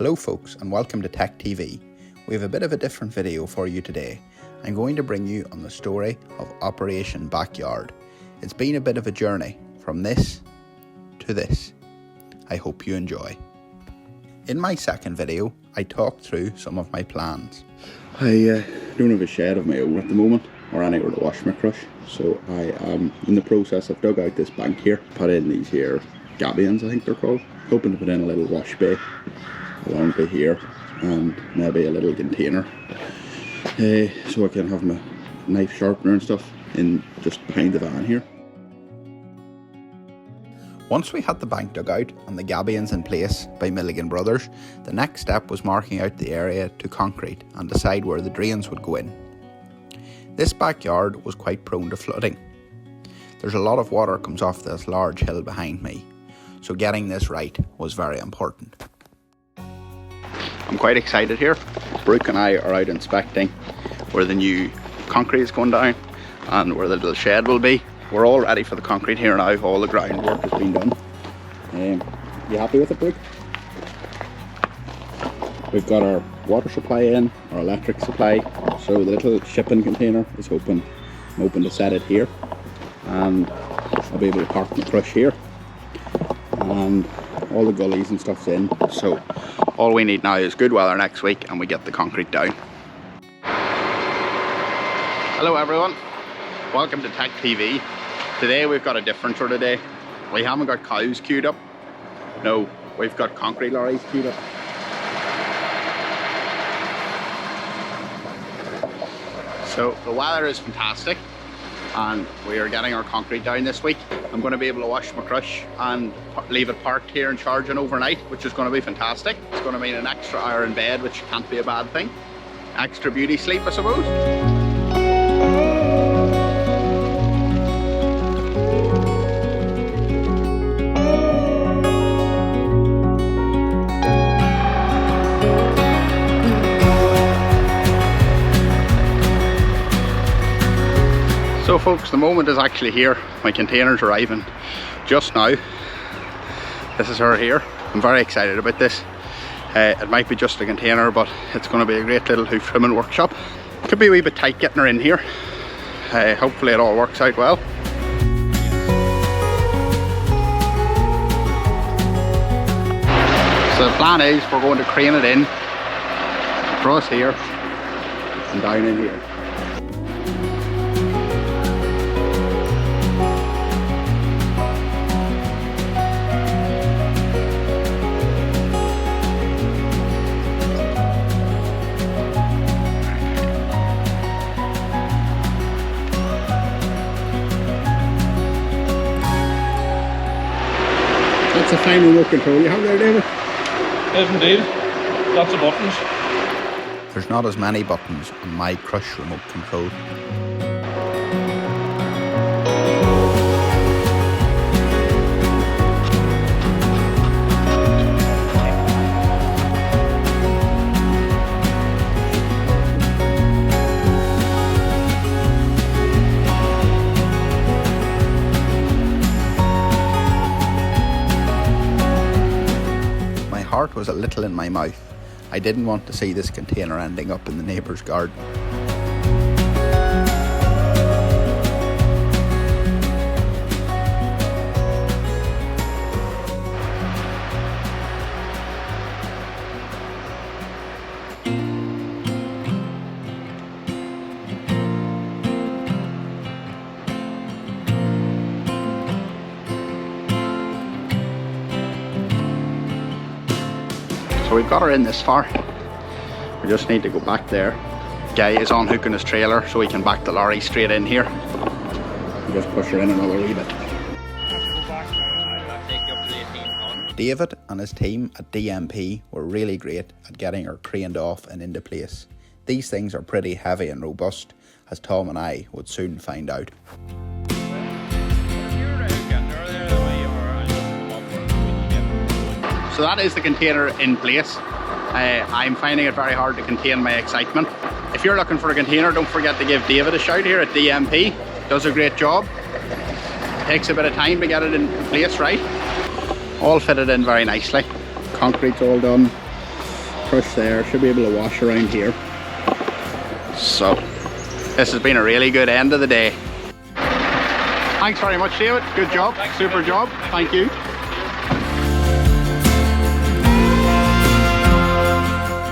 Hello folks and welcome to Tech TV. We have a bit of a different video for you today. I'm going to bring you on the story of Operation Backyard. It's been a bit of a journey from this to this. I hope you enjoy. In my second video, I talked through some of my plans. I don't have a shed of my own at the moment or anywhere to wash my crush, so I am in the process of dug out this bank here, put in these here gabions, I think they're called, hoping to put in a little wash bay along by here and maybe a little container so I can have my knife sharpener and stuff in just behind the van here. Once we had the bank dug out and the gabions in place by Milligan Brothers, the next step was marking out the area to concrete and decide where the drains would go in. This backyard was quite prone to flooding. There's a lot of water comes off this large hill behind me, so getting this right was very important. I'm quite excited here. Brooke and I are out inspecting where the new concrete is going down and where the little shed will be. We're all ready for the concrete here now. All the groundwork has been done. You happy with it, Brooke? We've got our water supply in, our electric supply. So the little shipping container is open. I'm open to set it here, and I'll be able to park my crush here. And all the gullies and stuff's in. So all we need now is good weather next week, and we get the concrete down. Hello everyone. Welcome to Tech TV. Today we've got a different sort of day. We haven't got cows queued up. No, we've got concrete lorries queued up. So the weather is fantastic and we are getting our concrete down this week. I'm going to be able to wash my crush and leave it parked here and charging overnight, which is going to be fantastic. It's going to mean an extra hour in bed, which can't be a bad thing. Extra beauty sleep, I suppose. So folks, the moment is actually here. My container's arriving just now. This is her here. I'm very excited about this. It might be just a container, but it's going to be a great little hoof trimming workshop. Could be a wee bit tight getting her in here. Hopefully it all works out well. So the plan is we're going to crane it in across here and down in here. That's a fine remote control you have there, David. Yes, indeed. Lots of buttons. There's not as many buttons on my crush remote control. Heart was a little in my mouth. I didn't want to see this container ending up in the neighbour's garden. So we've got her in this far. We just need to go back there. Guy is unhooking his trailer so he can back the lorry straight in here. And just push her in another wee bit. David and his team at DMP were really great at getting her craned off and into place. These things are pretty heavy and robust, as Tom and I would soon find out. So that is the container in place. I'm finding it very hard to contain my excitement. If you're looking for a container, don't forget to give David a shout here at DMP. Does a great job. Takes a bit of time to get it in place right. All fitted in very nicely. Concrete's all done. crush there, should be able to wash around here. So, this has been a really good end of the day. Thanks very much, David. Good job. Thanks, super job. Thank you.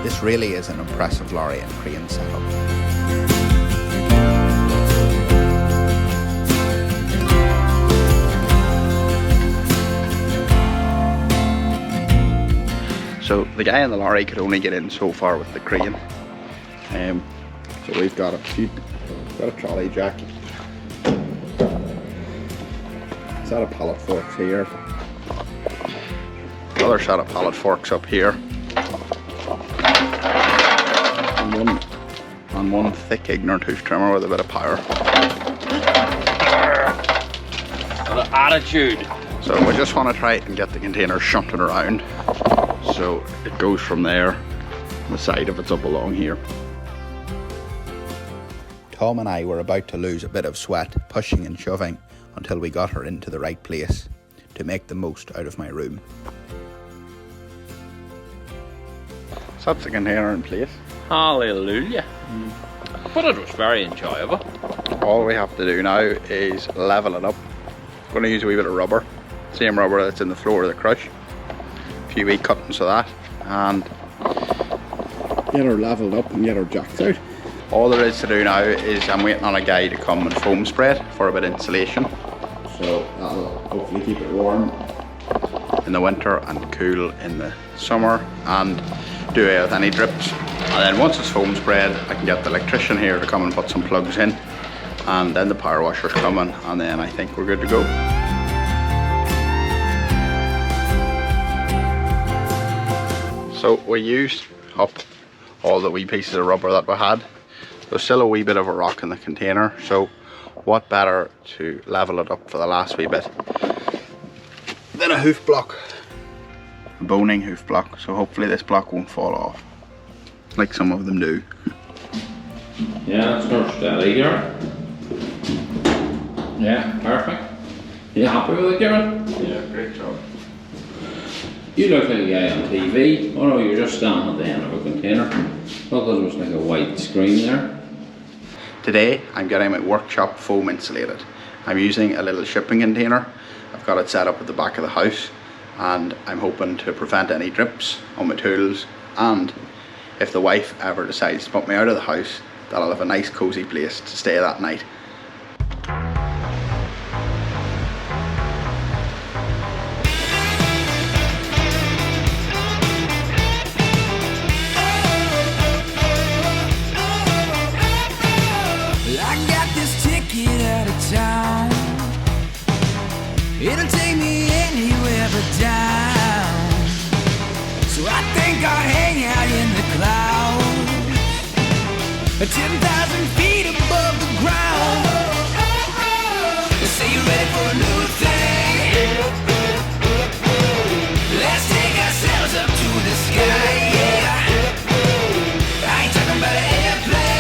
This really is an impressive lorry and crane setup. So the guy in the lorry could only get in so far with the crane. So we've got a trolley jack. Set of pallet forks here. Another set of pallet forks up here. And one thick ignorant hoof trimmer with a bit of power. What an attitude. So we just want to try and get the container shunted around. So it goes from there, the side of it's up along here. Tom and I were about to lose a bit of sweat, pushing and shoving, until we got her into the right place to make the most out of my room. So that's the container in place. Hallelujah. But it was very enjoyable. All we have to do now is level it up. I'm going to use a wee bit of rubber, same rubber that's in the floor of the crush. A few wee cuttings of that, and get her leveled up and get her jacks out. All there is to do now is I'm waiting on a guy to come and foam spray it for a bit of insulation. So that'll hopefully keep it warm in the winter and cool in the summer, and do away with any drips. And then once it's foam sprayed, I can get the electrician here to come and put some plugs in, and then the power washer's coming, and then I think we're good to go. So we used up all the wee pieces of rubber that we had. There's still a wee bit of a rock in the container, so what better to level it up for the last wee bit than a hoof block, a boning hoof block. So hopefully this block won't fall off like some of them do. Yeah, it's not steady here. Yeah, perfect. You happy with it, Gareth? Yeah, great job. You look like a guy on TV. Oh no, you're just standing at the end of a container. Thought there was like a white screen there. Today I'm getting my workshop foam insulated. I'm using a little shipping container. I've got it set up at the back of the house, and I'm hoping to prevent any drips on my tools, and if the wife ever decides to put me out of the house, that I'll have a nice cozy place to stay that night. Town. It'll take me anywhere but down. So I think I'll hang out in the clouds, 10,000 feet above the ground. They say you're ready for a new thing. Let's take ourselves up to the sky, yeah. I ain't talking about an airplane.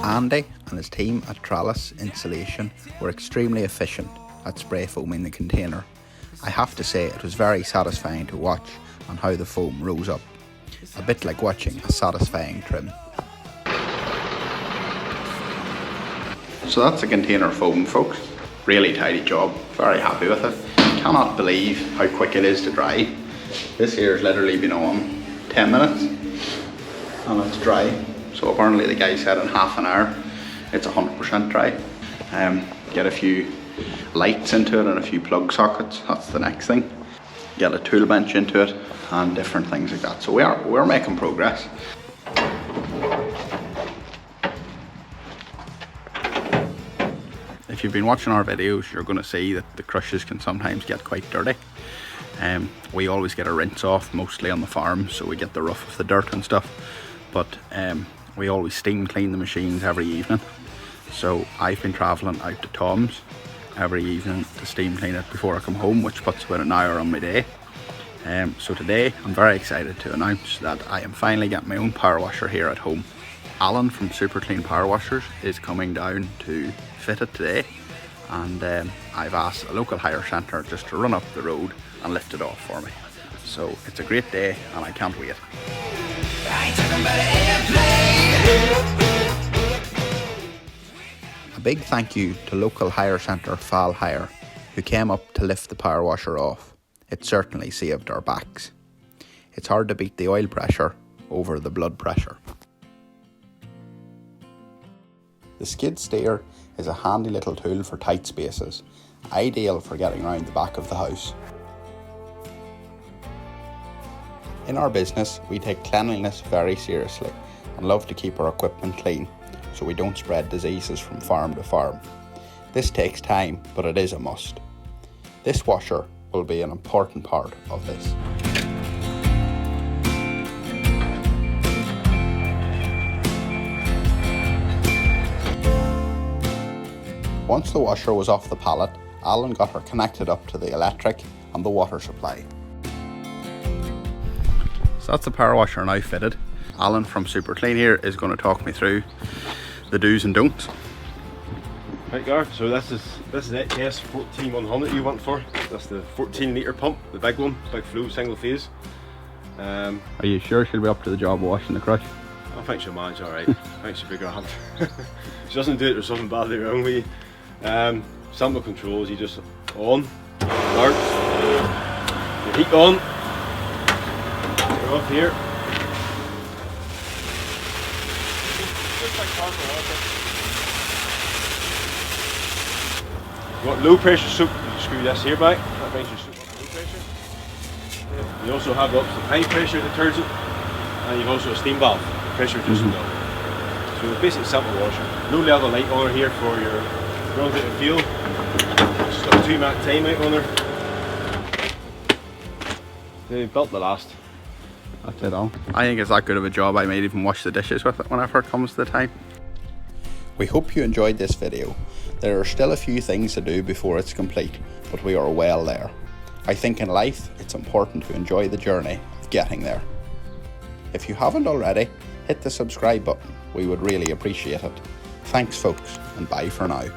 Andy and his team at Trellis Insulation were extremely efficient at spray foaming the container. I have to say it was very satisfying to watch on how the foam rose up, a bit like watching a satisfying trim. So that's the container foam, folks. Really tidy job, very happy with it. Cannot believe how quick it is to dry. This here has literally been on 10 minutes and it's dry. So apparently the guy said in half an hour it's 100% dry. Get a few lights into it and a few plug sockets, that's the next thing. Get a tool bench into it and different things like that. So we're making progress. If you've been watching our videos, you're going to see that the crushes can sometimes get quite dirty. We always get a rinse off, mostly on the farm, so we get the rough of the dirt and stuff. But we always steam clean the machines every evening. So I've been travelling out to Tom's every evening to steam clean it before I come home, which puts about an hour on my day. So today I'm very excited to announce that I am finally getting my own power washer here at home. Alan from Super Clean Power Washers is coming down to fit it today, and I've asked a local hire centre just to run up the road and lift it off for me. So it's a great day and I can't wait. I ain't talking about an airplane. A big thank you to local hire centre Fall Hire, who came up to lift the power washer off. It certainly saved our backs. It's hard to beat the oil pressure over the blood pressure. The skid steer is a handy little tool for tight spaces, ideal for getting around the back of the house. In our business, we take cleanliness very seriously and love to keep our equipment clean, so we don't spread diseases from farm to farm. This takes time, but it is a must. This washer will be an important part of this. Once the washer was off the pallet, Alan got her connected up to the electric and the water supply. So that's the power washer now fitted. Alan from Super Clean here is going to talk me through the do's and don'ts. Right, Gareth, so this is it, yes, 14100 you want for. That's the 14 litre pump, the big one, big flow, single phase. Are you sure she'll be up to the job of washing the crush? I think she'll manage alright. I think she'll be grand. If she doesn't do it, there's something badly wrong with you. Simple controls, you just on, start, your heat on, you're off here. If you want low pressure soap, you screw this here back, that brings your soap up to low pressure. You also have the option of high pressure detergent, and you've also a steam valve, pressure reducing valve. So basically simple washer. No level light on her here for your runs out of feel. Just got a 2-minute time out on her. They built the last. That's it all. I think it's that good of a job I might even wash the dishes with it whenever it comes to the time. We hope you enjoyed this video. There are still a few things to do before it's complete, but we are well there. I think in life it's important to enjoy the journey of getting there. If you haven't already, hit the subscribe button. We would really appreciate it. Thanks folks, and bye for now.